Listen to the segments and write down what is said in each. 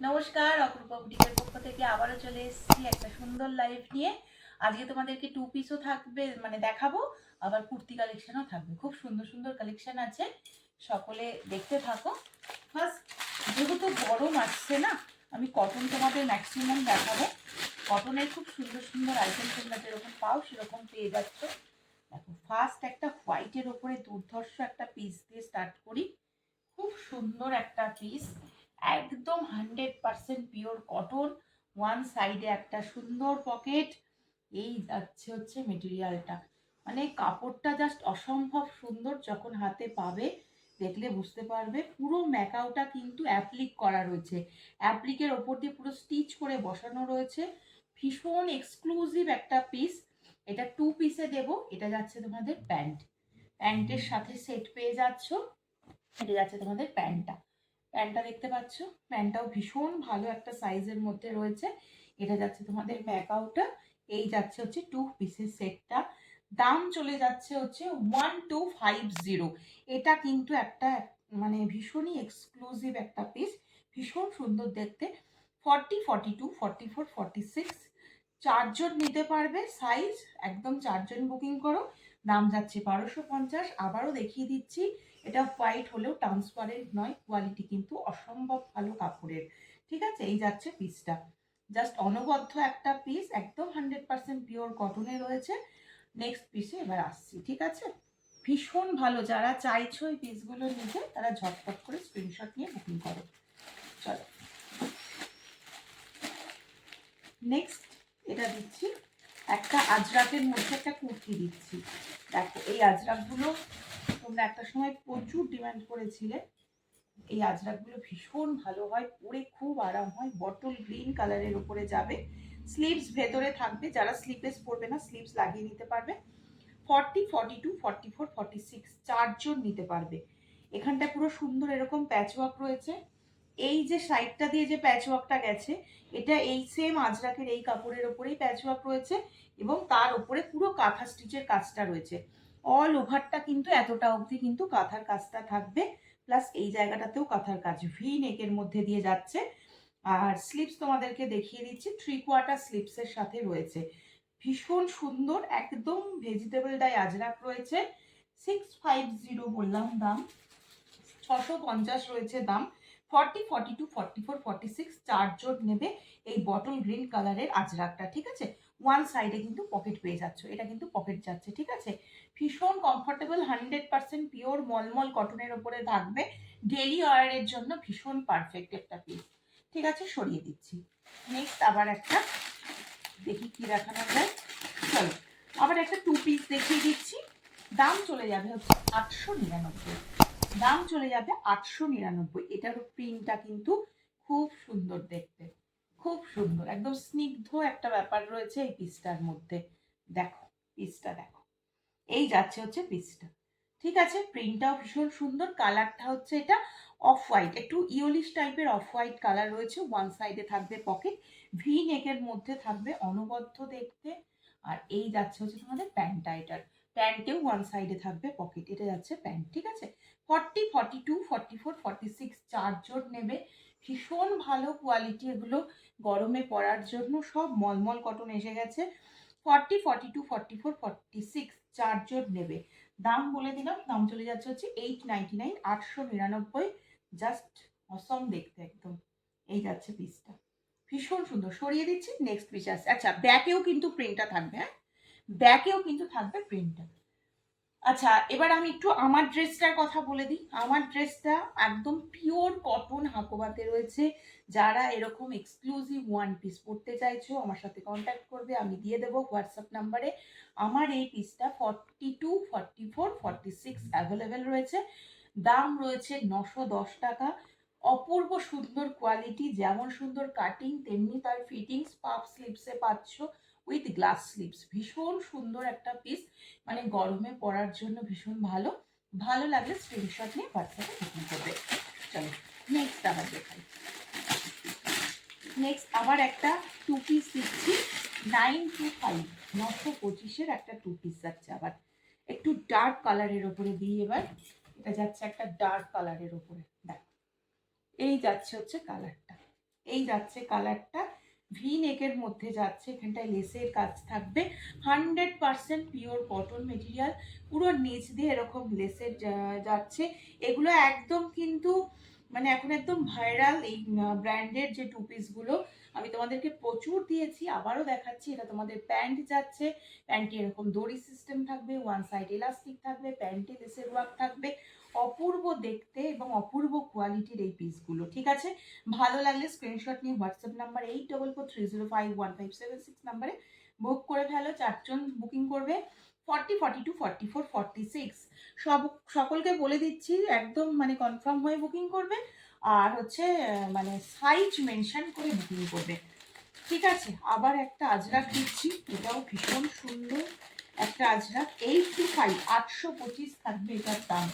নমস্কার, অপরূপা বুটিকের পক্ষ থেকে আবারও চলে এসেছি একটা সুন্দর লাইভ নিয়ে। আজকে তোমাদেরকে টু পিসও থাকবে, মানে দেখাবো, আবার কুর্তি কালেকশনও থাকবে। খুব সুন্দর সুন্দর কালেকশন আছে, সকলে দেখতে থাকো। ফার্স্ট, যেহেতু গরম আসছে না, আমি কটন তোমাদের ম্যাক্সিমাম দেখাবো। কটনের খুব সুন্দর সুন্দর আইটেম তোমরা যেরকম পাও সেরকম পেয়ে যাচ্ছ। দেখো, ফার্স্ট একটা হোয়াইটের ওপরে দুর্ধর্ষ একটা পিস দিয়ে স্টার্ট করি। খুব সুন্দর একটা পিস, একদম 100% পিওর কটন। ওয়ান সাইডে একটা সুন্দর পকেট। এই যাচ্ছে হচ্ছে মেটেরিয়ালটা, মানে কাপড়টা জাস্ট অসম্ভব সুন্দর। যখন হাতে পাবে দেখলে বুঝতে পারবে। পুরো ম্যাকাওটা কিন্তু অ্যাপ্লিক করা রয়েছে, অ্যাপ্লিকের ওপর দিয়ে পুরো স্টিচ করে বসানো রয়েছে। ভীষণ এক্সক্লুসিভ একটা পিস। এটা টু পিসে দেবো। এটা যাচ্ছে তোমাদের প্যান্ট, প্যান্টের সাথে সেট পেয়ে যাচ্ছ। এটা যাচ্ছে তোমাদের প্যান্টটা, প্যান্টটা দেখতে পাচ্ছ। প্যান্টটাও ভীষণ ভালো একটা সাইজের মধ্যে রয়েছে। এটা যাচ্ছে তোমাদের ম্যাকাওটা। এই যাচ্ছে হচ্ছে টু পিসের সেটটা। দাম চলে যাচ্ছে হচ্ছে 1250। এটা কিন্তু একটা মানে ভীষণই এক্সক্লুসিভ একটা পিস, ভীষণ সুন্দর দেখতে। 40, 42, 44, 46 চারজন নিতে পারবে সাইজ। একদম চারজন বুকিং করো। দাম যাচ্ছে 1250। আবারও দেখিয়ে দিচ্ছি, এটা হোয়াইট হলেও ট্রান্সপারেন্ট নয়, কোয়ালিটি কিন্তু অসম্ভব ভালো কাপড়ের। ঠিক আছে, এই যাচ্ছে পিসটা। জাস্ট অনবদ্য একটা পিস, একদম 100% পিওর কটনে রয়েছে। নেক্সট পিসে এবার আসছি, ঠিক আছে। ভীষণ ভালো, যারা চাইছো এই পিসগুলো নিতে তারা ঝটপট করে স্ক্রিনশট নিয়ে বুকিং করো। চলো নেক্সট, এটা দিচ্ছি একটা আজরাকের মধ্যে একটা কুর্তি দিচ্ছি। দেখো, এই আজরাকগুলো তোমরা একটা সময় প্রচুর ডিমান্ড করেছিলে। এই আজরাকগুলো ভীষণ ভালো হয়, পরে খুব আরাম হয়। বটল গ্রিন কালারের উপরে যাবে, স্লিভস ভেতরে থাকবে। যারা স্লিপলেস পরবে না, স্লিভস লাগিয়ে নিতে পারবে। 40, 42, 44, 46 চারজন নিতে পারবে। এখানটা পুরো সুন্দর এরকম প্যাচওয়ার্ক রয়েছে। এই যে সাইডটা দিয়ে যে প্যাচওয়ার্কটা গেছে, এটা এই সেম আজরাকের এই কাপড়ের ওপরেই প্যাচওয়ার্ক রয়েছে, এবং তার উপরে পুরো কাঁথা স্টিচের কাজটা রয়েছে। অল ওভারটা কিন্তু এতটা অবধি কিন্তু কাঁথার কাজটা থাকবে, প্লাস এই জায়গাটাতেও কাঁথার কাজ ভি নেকের মধ্যে দিয়ে যাচ্ছে। আর স্লিপস তোমাদেরকে দেখিয়ে দিচ্ছি, 3/4 স্লিপসের সাথে রয়েছে। ভীষণ সুন্দর, একদম ভেজিটেবল ডাই আজরাক রয়েছে। 650 বললাম দাম, 650 রয়েছে দাম। 40, 42, 44, 46 চারজন নেবে এই বটল গ্রিন কালারের আজরাকটা। ঠিক আছে, ওয়ান সাইডে কিন্তু পকেট পেয়ে যাচ্ছ, এটা কিন্তু পকেট যাচ্ছে। ঠিক আছে, ভীষণ কমফোর্টেবল, 100% পিওর মলমল কটনের ওপরে থাকবে। ডেলি ওয়ারের জন্য ভীষণ পারফেক্ট একটা পিস। ঠিক আছে, সরিয়ে দিচ্ছি। নেক্সট আবার একটা দেখি কি দেখানো যায়। চলো, আবার একটা টু পিস দেখিয়ে দিচ্ছি। দাম চলে যাবে হচ্ছে 899। দাম চলে যাবে 899। এটারও প্রিন্টটা কিন্তু খুব সুন্দর দেখতে, খুব সুন্দর, একদম স্নিগ্ধ একটা ব্যাপার রয়েছে এই পিসটার মধ্যে। দেখো পিসটা দেখো, এই যাচ্ছে হচ্ছে পিসটা। ঠিক আছে, প্রিন্টটাও ভীষণ সুন্দর। কালারটা হচ্ছে এটা অফ হোয়াইট, একটু ইয়োলিশ টাইপের অফ হোয়াইট কালার রয়েছে। ওয়ান সাইডে থাকবে পকেট, ভি নেকের মধ্যে থাকবে, অনবদ্য দেখতে। আর এই যাচ্ছে হচ্ছে তোমাদের প্যান্টটা। এটার প্যান্টেও ওয়ান সাইডে থাকবে পকেট। এটা যাচ্ছে প্যান্ট। ঠিক আছে, 40, 42, 44, 46 চারজন নেবে। ভীষণ ভালো কোয়ালিটি এগুলো, গরমে পরার জন্য। সব মলমল কটন এসে গেছে। 40, 42, 44, 46 চারজন নেবে। দাম বলে দিলাম, দাম চলে যাচ্ছে হচ্ছে 899, 899। জাস্ট অসম দেখতে একদম। এই যাচ্ছে পিসটা, ভীষণ সুন্দর। সরিয়ে দিচ্ছি, নেক্সট পিস আসছে। আচ্ছা, ব্যাকেও কিন্তু প্রিন্টটা থাকবে, হ্যাঁ, ব্যাকেও কিন্তু থাকবে প্রিন্টটা। আচ্ছা, এবার আমি একটু আমার ড্রেসটার কথা বলে দিই। আমার ড্রেসটা একদম পিওর কটন হাকোবাতে রয়েছে। যারা এরকম এক্সক্লুসিভ ওয়ান পিস পড়তে চাইছো, আমার সাথে কন্ট্যাক্ট করবে, আমি দিয়ে দেবো হোয়াটসঅ্যাপ নাম্বারে। আমার এই পিসটা 42, 44, 46 অ্যাভেলেবেল রয়েছে। দাম রয়েছে 910 টাকা। অপূর্ব সুন্দর কোয়ালিটি, যেমন সুন্দর কাটিং তেমনি তার ফিটিংস। পাফ স্লিপসে পাচ্ছ উইথ গ্লাস স্লিপস। ভীষণ সুন্দর একটা পিস, মানে গরমে পরার জন্য ভীষণ ভালো। ভালো লাগলে স্ক্রিনশট নিয়ে হোয়াটসঅ্যাপে বুকিং করবে। চলো নেক্সট আবার দেখাই। নেক্সট আবার একটা টু পিস দিচ্ছি, 925, 925-এর একটা টু পিস যাচ্ছে। আবার একটু ডার্ক কালারের ওপরে দিই এবার। এটা যাচ্ছে একটা ডার্ক কালারের ওপরে। দেখো, এই যাচ্ছে হচ্ছে কালারটা। এই যাচ্ছে কালারটা, ভি নেকের মধ্যে যাচ্ছে, এখানটায় লেসের কাজ থাকবে, 100% পিওর কটন মেটেরিয়াল, পুরো নিচ দিয়ে এরকম লেসের যাচ্ছে। এগুলো একদম কিন্তু মানে এখন একদম ভাইরাল এই ব্র্যান্ডের যে টু পিসগুলো আমি তোমাদেরকে প্রচুর দিয়েছি, আবারও দেখাচ্ছি। এটা তোমাদের প্যান্ট যাচ্ছে, প্যান্টে এরকম দড়ি সিস্টেম থাকবে, ওয়ান সাইড এলাস্টিক থাকবে, প্যান্টে লেসের ওয়ার্ক থাকবে, অপূর্ব দেখতে এবং অপূর্ব কোয়ালিটির এই পিসগুলো। ঠিক আছে, ভালো লাগলে স্ক্রিনশট নিয়ে হোয়াটসঅ্যাপ নাম্বার 8443051576 নাম্বারে বুক করে ফেলো। 4জন বুকিং করবে, 40, 42, 44, 46 সকলকে বলে দিচ্ছি, একদম মানে কনফার্ম হয়ে বুকিং করবে, আর হচ্ছে মানে সাইজ মেনশন করে বুকিং করবে। ঠিক আছে, আবার একটা আজরাক দিচ্ছি, এটাও ভীষণ সুন্দর একটা আজরাক, 825, 825 থাকবে এটার দাম,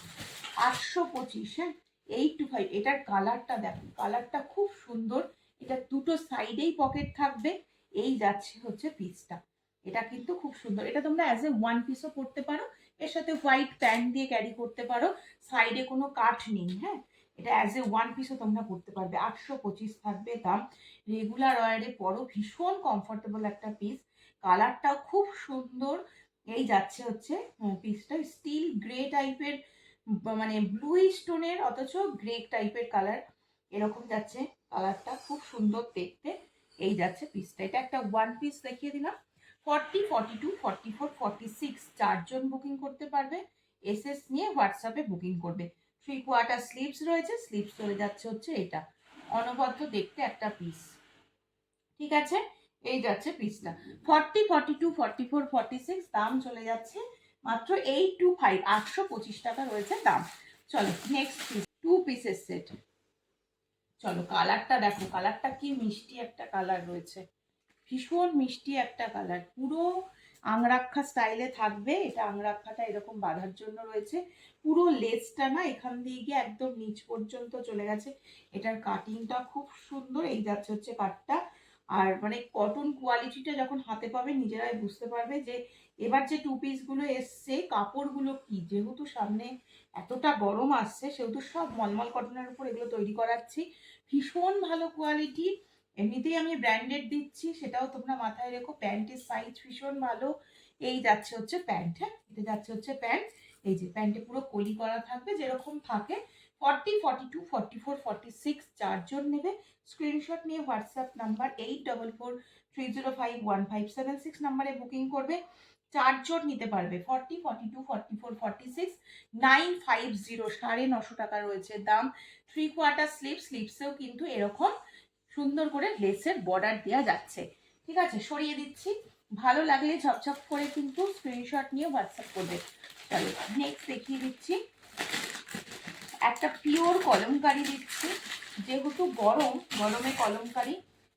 825। হ্যাঁ, 825। এটার কালারটা দেখো, কালারটা খুব সুন্দর, এটা দুটো সাইডেই পকেট থাকবে। এই যাচ্ছে হচ্ছে পিসটা, এটা কিন্তু খুব সুন্দর, এটা তোমরা অ্যাজ এ ওয়ান পিসও পরতে পারো, এর সাথে হোয়াইট প্যান্ট দিয়ে ক্যারি করতে পারো, সাইডে কোনো কাট নেই। হ্যাঁ, এটা অ্যাজ এ ওয়ান পিসও তোমরা করতে পারবে। 825 থাকবে দাম, রেগুলার ওয়ারে পরো, ভীষণ কমফোর্টেবল একটা পিস, কালারটাও খুব সুন্দর। এই যাচ্ছে হচ্ছে পিসটা, স্টিল গ্রে টাইপের, মানে ব্লু স্টোনের অথচ গ্রে টাইপের কালার, এরকম যাচ্ছে কালারটা, খুব সুন্দর দেখতে। এই যাচ্ছে পিসটা, এটা একটা ওয়ান পিস দেখিয়ে দিলাম। 40, 42, 44, 46 4জন বুকিং করতে পারবে, এসএস নিয়ে হোয়াটসঅ্যাপে বুকিং করবে। 3/4 স্লিভস রয়েছে, স্লিভস চলে যাচ্ছে হচ্ছে এটা, অনবদ্য দেখতে একটা পিস। ঠিক আছে, এই যাচ্ছে পিসটা, 40, 42, 44, 46 দাম চলে যাচ্ছে মাত্র 825, 825 টাকা রয়েছে দাম। চলো নেক্সট পিস, টু পিসের সেট। চলো কালারটা দেখো, কালারটা কি মিষ্টি একটা কালার রয়েছে, ভীষণ মিষ্টি একটা কালার, পুরো আংরাক্ষা স্টাইলে থাকবে। এটা আংরাক্ষাটা এরকম বাঁধার জন্য রয়েছে, পুরো লেসটা না এখান দিয়ে গিয়ে একদম নিচ পর্যন্ত চলে গেছে। এটার কাটিংটা খুব সুন্দর, এই যাচ্ছে হচ্ছে কাটটা। আর মানে কটন কোয়ালিটিটা যখন হাতে পাবে নিজেরাই বুঝতে পারবে যে এবার যে টু পিসগুলো এসছে কাপড়গুলো কি, যেহেতু সামনে এতটা গরম আসছে সেহেতু সব মলমল কটনের উপর এগুলো তৈরি করাচ্ছি, ভীষণ ভালো কোয়ালিটি। এমনিতেই আমি ব্র্যান্ডেড দিচ্ছি, সেটাও তোমরা মাথায় রেখো। প্যান্টের সাইজ ভীষণ ভালো, এই যাচ্ছে হচ্ছে প্যান্ট। হ্যাঁ, এটা যাচ্ছে হচ্ছে প্যান্ট, এই যে প্যান্টে পুরো কলি করা থাকবে যেরকম থাকে। 40, 42, 44, 46 4জন নেবে, স্ক্রিনশট নিয়ে হোয়াটসঅ্যাপ নাম্বার 8443051576 নাম্বারে বুকিং করবে। 4জন নিতে পারবে, 40, 42, 44, 46 950, 950 টাকা রয়েছে দাম। 3/4 স্লিভ, স্লিভসেও কিন্তু এরকম সুন্দর করে লেসের বর্ডার দেওয়া যাচ্ছে। ঠিক আছে, সরিয়ে দিচ্ছি, ভালো লাগলে ঝপঝপ করে কিন্তু স্ক্রিনশট নিয়ে হোয়াটসঅ্যাপ করবে। চলো নেক্সট দেখিয়ে দিচ্ছি, একটা পিওর কলমকারি দিচ্ছি, যেহেতু গরম, গরমে কলমকারি,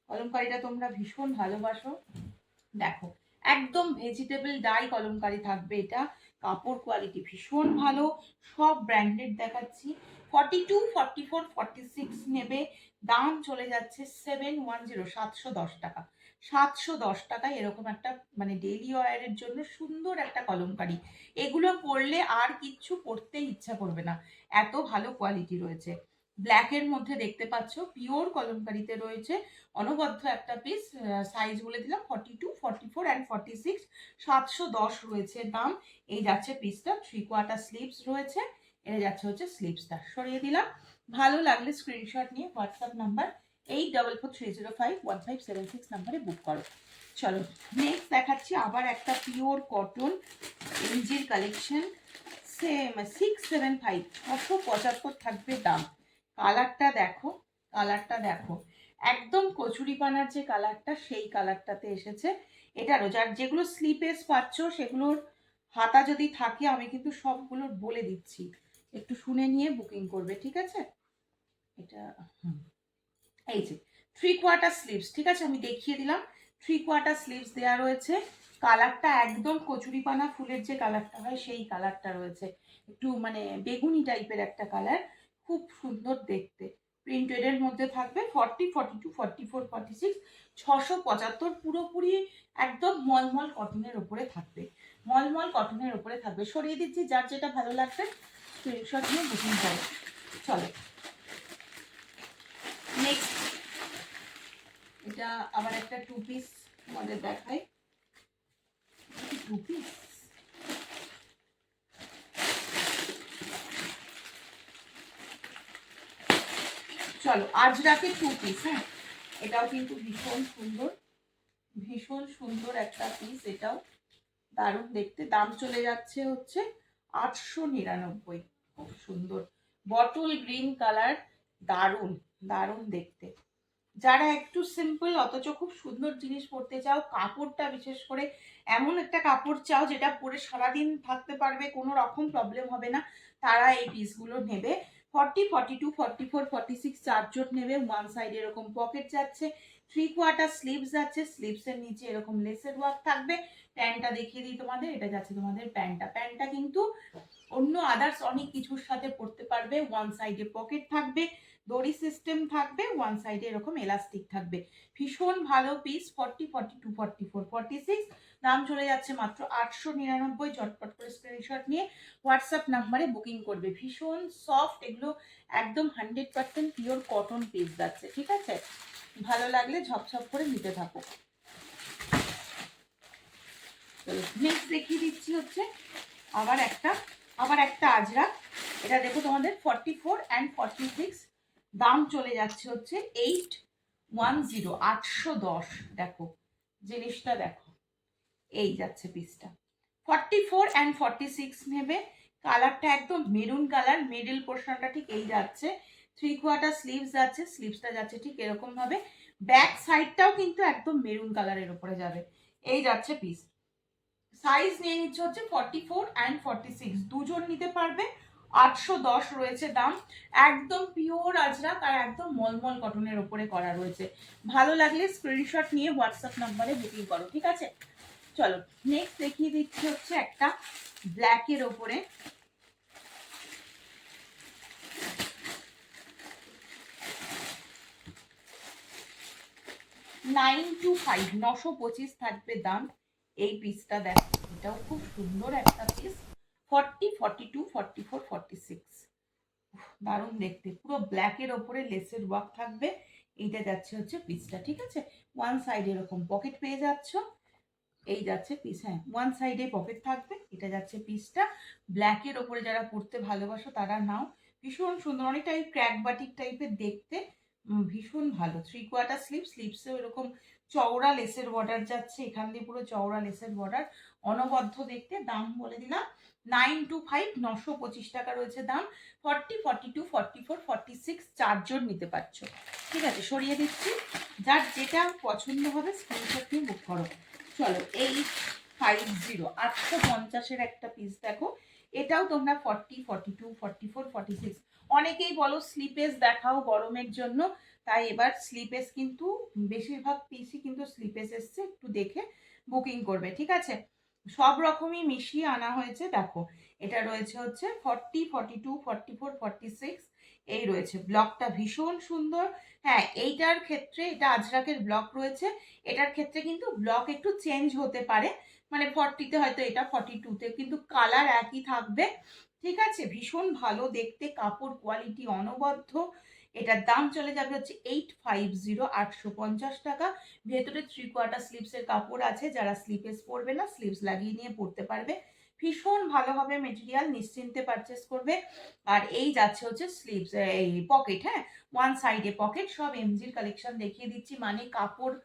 কলমকারিটা তোমরা ভীষণ ভালোবাসো। দেখো একদম ভেজিটেবল ডাই কলমকারি থাকবে এটা, কাপড় কোয়ালিটি ভীষণ ভালো, সব ব্র্যান্ডেড দেখাচ্ছি। 42, 44, 46 নেবে, দাম চলে যাচ্ছে 710, 710 টাকা। 710 টাকায় এরকম একটা মানে ডেইলি ওয়্যারের জন্য সুন্দর একটা কলমকারি, এগুলো পরলে আর কিচ্ছু পরতে ইচ্ছা করবে না, এত ভালো কোয়ালিটি রয়েছে। ব্ল্যাকের মধ্যে দেখতে পাচ্ছ, পিওর কলমকারিতে রয়েছে, অনবদ্য একটা পিস, সাইজ বলে দিলাম 42, 44 অ্যান্ড 46, 710 রয়েছে দাম। এই যাচ্ছে পিসটা, 3/4 স্লিভস রয়েছে, এটা যাচ্ছে হচ্ছে স্লিভসটা, সরিয়ে দিলাম। ভালো লাগলে স্ক্রিনশট নিয়ে হোয়াটসঅ্যাপ নাম্বার 8443051576 নাম্বারে বুক করো। চলো নেক্সট দেখাচ্ছি আবার একটা পিওর কটন এমজির কালেকশন, সেম 675, 675 থাকবে দাম। কালারটা দেখো, কালারটা দেখো, একদম কচুরিপানার যে কালারটা সেই কালারটাতে এসেছে। এটারও যার যেগুলো স্লিপেস পাচ্ছ সেগুলোর হাতা যদি থাকে আমি কিন্তু সবগুলোর বলে দিচ্ছি, একটু শুনে নিয়ে বুকিং করবে। ঠিক আছে, এটা এই যে 3/4 স্লিভস, ঠিক আছে আমি দেখিয়ে দিলাম, 3/4 স্লিভস দেওয়া রয়েছে। কালারটা একদম কচুরিপানা ফুলের যে কালারটা হয় সেই কালারটা রয়েছে, একটু মানে বেগুনি টাইপের একটা কালার, খুব সুন্দর দেখতে, প্রিন্টেডের মধ্যে থাকবে। 40, 42, 44, 46, 675 পুরোপুরি একদম মলমল কটনের ওপরে থাকবে, মলমল কটনের ওপরে থাকবে। সরিয়ে দিচ্ছি, যার যেটা ভালো লাগবে স্ক্রিনশট নিয়ে বুকিং করো। চলো নেক্সট এটা আবার একটা 2 পিস তোমাদের দেখাই। 2 পিস, চলো আজরাকের 2 পিস। হ্যাঁ, এটাও কিন্তু ভীষণ সুন্দর, ভীষণ সুন্দর একটা পিস। এটাও দারুণ দেখতে। দাম চলে যাচ্ছে হচ্ছে 899। খুব সুন্দর বটল গ্রিন কালার, দারুণ দারুণ দেখতে। যারা একটু সিম্পল অথচ খুব সুন্দর জিনিস পরতে চাও, কাপড়টা বিশেষ করে এমন একটা কাপড় চাও যেটা পরে সারাদিন থাকতে পারবে, কোনো রকম প্রবলেম হবে না, তারা এই পিসগুলো নেবে। 40, 42, 44, 46 চারজোট নেবে। ওয়ান সাইড এরকম পকেট যাচ্ছে, 3/4 স্লিভস যাচ্ছে, স্লিভসের নিচে এরকম লেসের ওয়ার্ক থাকবে। প্যান্টটা দেখিয়ে দিই তোমাদের, এটা যাচ্ছে তোমাদের প্যান্টটা। প্যান্টটা কিন্তু অন্য আদার্স অনেক কিছুর সাথে পরতে পারবে। ওয়ান সাইডে পকেট থাকবে, দড়ি সিস্টেম থাকবে, ওয়ান সাইডে এরকম এলাস্টিক থাকবে। ভীষণ ভালো পিস। 40, 42, 44, 46 দাম চলে যাচ্ছে মাত্র 899। ঝটপট করে স্ক্রিনশট নিয়ে হোয়াটসঅ্যাপ নাম্বারে বুকিং করবে। ভীষণ সফট এগুলো, একদম 100% পিওর কটন পিস যাচ্ছে, ঠিক আছে? ভালো লাগলে ঝপঝপ করে নিতে থাকো। নেক্সট দেখিয়ে দিচ্ছি হচ্ছে আবার একটা আজরাক। এটা দেখো তোমাদের 44 and 46 দাম চলে যাচ্ছে হচ্ছে 810, 810। দেখো জিনিসটা দেখো, এই যাচ্ছে পিসটা। 44 and 46 নেবে। কালারটা একদম মেরুন কালার, মিডল পোর্শনটা ঠিক এই যাচ্ছে, 3/4 স্লিভস যাচ্ছে, স্লিভসটা যাচ্ছে ঠিক এরকম ভাবে। ব্যাক সাইডটাও কিন্তু একদম মেরুন কালারের উপরে যাবে। এই যাচ্ছে পিস। সাইজ নিয়ে নিচ্ছে হচ্ছে 44 and 46, দুজন নিতে পারবে। 810 রয়েছে দাম। একদম পিওর আজরাক আর একদম মলমল কটনের উপরে করা রয়েছে। ভালো লাগলে স্ক্রিনশট নিয়ে হোয়াটসঅ্যাপ নাম্বারে বুকিং করো, ঠিক আছে? চলো নেক্সট দেখিয়ে দিচ্ছি হচ্ছে একটা ব্ল্যাকের ওপরে। $925, 925 থাকবে দাম। এই পিসটা দেখো, এটাও খুব সুন্দর একটা পিস। 40, 42, 44, 46 দারুণ দেখতে। পুরো ব্ল্যাকের ওপরে লেসের ওয়ার্ক থাকবে। এইটা যাচ্ছে হচ্ছে পিসটা, ঠিক আছে? ওয়ান সাইডে এরকম পকেট পেয়ে যাচ্ছ, এই যাচ্ছে পিস। হ্যাঁ, ওয়ান সাইডে পকেট থাকবে। এটা যাচ্ছে পিসটা। ব্ল্যাকের ওপরে যারা পরতে ভালোবাসো তারা নাও। ভীষণ সুন্দর, অনেকটা ওই ক্র্যাক বাটিক টাইপের দেখতে, ভীষণ ভালো। 3/4 স্লিভ, স্লিভসেও এরকম চওড়া লেসের বর্ডার যাচ্ছে, এখান দিয়ে পুরো চওড়া লেসের বর্ডার, অনবদ্য দেখতে। দাম বলে দিলাম 925, 925 টাকা রয়েছে দাম। 40, 42, 44, 46 চারজন নিতে পারছো, ঠিক আছে? সরিয়ে দিচ্ছি, যার যেটা পছন্দ হবে স্ক্রিনশট নিয়ে বুক করো। চলো 850, 850-এর একটা পিস দেখো। এটাও তোমরা 40, 42, 44, 46। অনেকেই বলো স্লিপেস দেখাও গরমের জন্য, তাই এবার স্লিপেস কিন্তু বেশিরভাগ পিসই কিন্তু স্লিপেস এসছে, একটু দেখে বুকিং করবে, ঠিক আছে? সব রকমই মিশিয়ে আনা হয়েছে। দেখো এটা রয়েছে হচ্ছে 40, 42, 44, 46 এই রয়েছে। ব্লকটা ভীষণ সুন্দর। হ্যাঁ, এইটার ক্ষেত্রে এটা আজরাকের ব্লক রয়েছে, এটার ক্ষেত্রে কিন্তু ব্লক একটু চেঞ্জ হতে পারে, মানে 40-তে হয়তো এটা 42-তে, কিন্তু কালার একই থাকবে, ঠিক আছে? ভীষণ ভালো দেখতে, কাপড় কোয়ালিটি অনবদ্য। এটার দাম চলে যাবে হচ্ছে 850, 850 টাকা। ভেতরে 3/4 স্লিভসের কাপড় আছে, যারা স্লিভেস পরবে না স্লিভস লাগিয়ে নিয়ে পরতে পারবে। ভীষণ ভালো হবে মেটেরিয়াল, নিশ্চিন্তে পারচেস করবে। আর এই যাচ্ছে হচ্ছে স্লিভস, এই পকেট। হ্যাঁ, ওয়ান সাইডে পকেট। সব এমজির কালেকশন দেখিয়ে দিচ্ছি, মানে কাপড়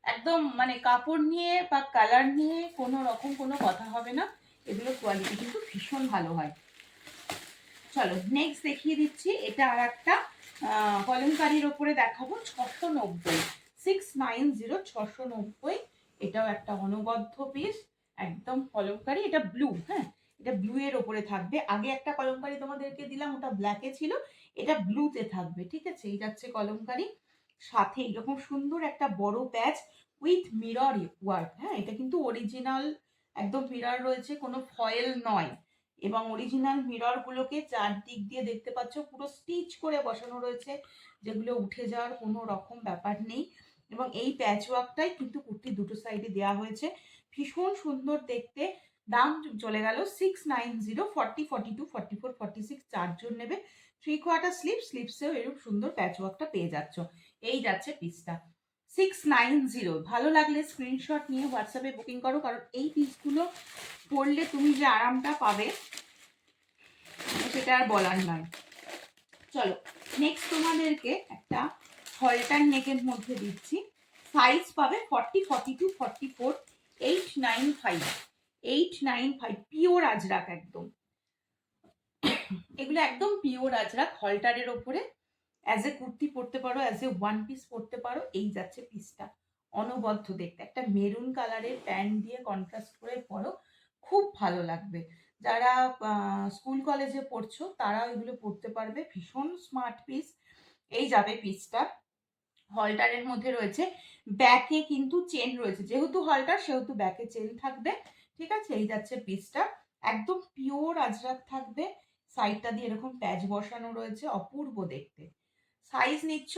একদম, মানে কাপড় নিয়ে বা কালার নিয়ে কোনো রকম কোনো কথা হবে না। এগুলোর কোয়ালিটি কিন্তু ভীষণ ভালো হয়। চলো নেক্সট দেখিয়ে দিচ্ছি, এটা আর একটা কলমকারির ওপরে দেখাবো। 690, 690, 690। এটাও একটা অনবদ্য পিস, একদম কলমকারি। এটা ব্লু, হ্যাঁ, এটা ব্লু এর ওপরে থাকবে। আগে একটা কলমকারি তোমাদেরকে দিলাম, ওটা ব্ল্যাকে ছিল, এটা ব্লুতে থাকবে, ঠিক আছে? এই যাচ্ছে কলমকারি। সাথে এরকম সুন্দর একটা বড় প্যাচ উইথ মিরর ওয়ার্ক। হ্যাঁ, এটা কিন্তু অরিজিনাল একদম মিরর রয়েছে, কোনো ফয়েল নয়। এবং অরিজিনাল মিরর গুলোকে চারদিক দিয়ে দেখতে পাচ্ছ পুরো স্টিচ করে বসানো রয়েছে, যেগুলো উঠে যাওয়ার কোনো রকম ব্যাপার নেই। এবং এই প্যাচ ওয়ার্কটাই কিন্তু কুর্তি দুটো সাইডে দেওয়া হয়েছে, ভীষণ সুন্দর দেখতে। দাম চলে গেল 690, 40, 42, 44, 46 চারজন নেবে। 3/4 স্লিভ, স্লিভসেও এরকম সুন্দর প্যাচ ওয়ার্কটা পেয়ে যাচ্ছ। এই যাচ্ছে পিসটা। 690। ভালো লাগলে স্ক্রিনশট নিয়ে হোয়াটসঅ্যাপে বুকিং করো, কারণ এই পিসগুলো পরলে তুমি যে আরামটা পাবে সেটা আর বলার নয়। চলো নেক্সট তোমাদেরকে একটা হলটার নেকের মধ্যে দিচ্ছি। সাইজ পাবে 40, 42, 44, 895, 895 পিওর আজরাক একদম। এগুলো একদম পিওর আজরাক, হলটারের ওপরে অ্যাজ এ কুর্তি পরতে পারো, অ্যাজ এ ওয়ান পিস পরতে পারো। এই যাচ্ছে পিসটা, অনবদ্য দেখতে, একটা মেরুন কালারের প্যান্ট দিয়ে কন্ট্রাস্ট করে পরো, খুব ভালো লাগবে। যারা স্কুল কলেজে পড়ছো তারা এগুলো পরতে পারবে, ভীষণ স্মার্ট পিস। এই যাবে পিসটা, হলটারের মধ্যে রয়েছে, ব্যাকে কিন্তু চেন রয়েছে, যেহেতু হলটার সেহেতু ব্যাকে চেন থাকবে, ঠিক আছে। এই যাচ্ছে পিসটা, একদম পিওর আজরাক থাকবে, সাইডটা দিয়ে এরকম প্যাচ বসানো রয়েছে, অপূর্ব দেখতে। সাইজ নিচ্ছ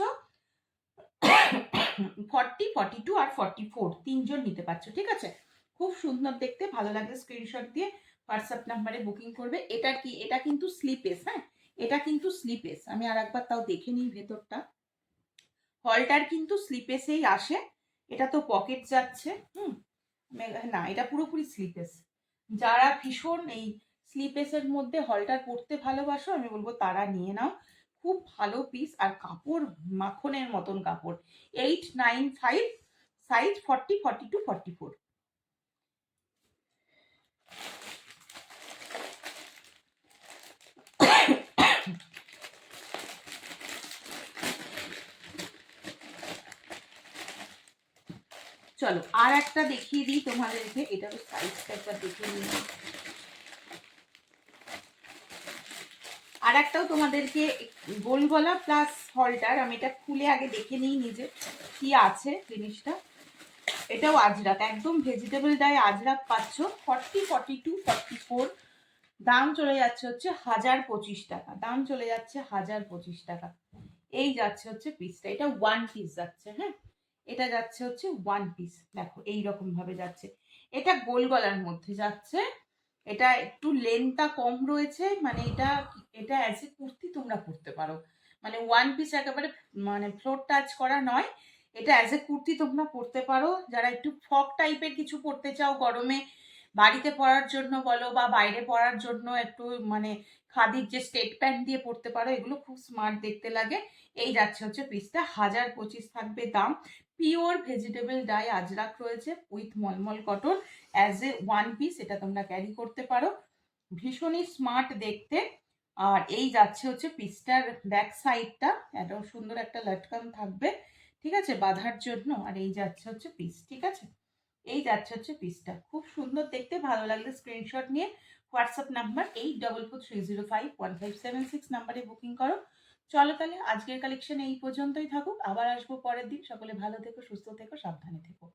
40, 42 আর 44, তিনজন নিতে পারছো, ঠিক আছে। খুব সুন্দর দেখতে, ভালো লাগলে স্ক্রিনশট দিয়ে হোয়াটসঅ্যাপ নাম্বারে বুকিং করবে। এটা কি, এটা কিন্তু স্লিপেস, হ্যাঁ এটা কিন্তু স্লিপেস। আমি আর একবার তাও দেখে নিই ভেতরটা, হলটার কিন্তু স্লিপেসেই আসে। এটা তো পকেট যাচ্ছে, না এটা পুরোপুরি স্লিপেস। যারা ভীষণ এই স্লিপেসের মধ্যে হলটার পরতে ভালোবাসো, আমি বলবো তারা নিয়ে নাও, খুব ভালো পিস। আর কাপড় মাখনের মতন কাপড়। 895, সাইজ 40, 42, 44। চলো আর একটা দেখিয়ে দিই তোমাদেরকে, এটারও সাইজটা একবার দেখে নিই। আর একটাও তোমাদেরকে গোল গলা প্লাস হলটার, আমি এটা খুলে আগে দেখে নিই নিজে কি আছে জিনিসটা। এটাও আজরাক, একদম ভেজিটেবল ডাই আজরাক পাচ্ছ। 40, 42, 44, দাম চলে যাচ্ছে হচ্ছে 1025 টাকা, দাম চলে যাচ্ছে 1025 টাকা। এই যাচ্ছে হচ্ছে পিসটা, এটা ওয়ান পিস যাচ্ছে, হ্যাঁ এটা যাচ্ছে হচ্ছে ওয়ান পিস। দেখো এইরকম ভাবে যাচ্ছে, এটা গোল গলার মধ্যে যাচ্ছে, এটা একটু লেন্থটা কম রয়েছে, মানে এটা এটা অ্যাজ এ কুর্তি তোমরা পরতে পারো, মানে ওয়ান পিস একেবারে মানে ফ্লোর টাচ করা নয়, এটা অ্যাজ এ কুর্তি তোমরা পরতে পারো। যারা একটু ফ্রক টাইপের কিছু পরতে চাও গরমে, বাড়িতে পরার জন্য বলো বা বাইরে পরার জন্য, একটু মানে খাদির যে স্টেট প্যান্ট দিয়ে পরতে পারো, এগুলো খুব স্মার্ট দেখতে লাগে। এই যাচ্ছে হচ্ছে পিসটা, 1025 থাকবে দাম। পিওর ভেজিটেবল ডাই আজরাক রয়েছে with mulmul cotton, as a one piece এটা তোমরা ক্যারি করতে পারো, ভীষণই স্মার্ট দেখতে। আর এই যাচ্ছে হচ্ছে পিসটার ব্যাক সাইডটা, এটাও সুন্দর একটা লটকান থাকবে, ঠিক আছে, বাঁধার জন্য। আর এই যাচ্ছে হচ্ছে পিস, ঠিক আছে। এই যাচ্ছে হচ্ছে পিসটা, খুব সুন্দর দেখতে, ভালো লাগলে স্ক্রিনশট নিয়ে হোয়াটসঅ্যাপ নাম্বার 8443051576 নাম্বারে বুকিং করো। চলো তাহলে আজকের কালেকশন এই পর্যন্তই থাকুক, আবার আসবো পরের দিন। সকলে ভালো থেকো, সুস্থ থেকো, সাবধানে থেকো।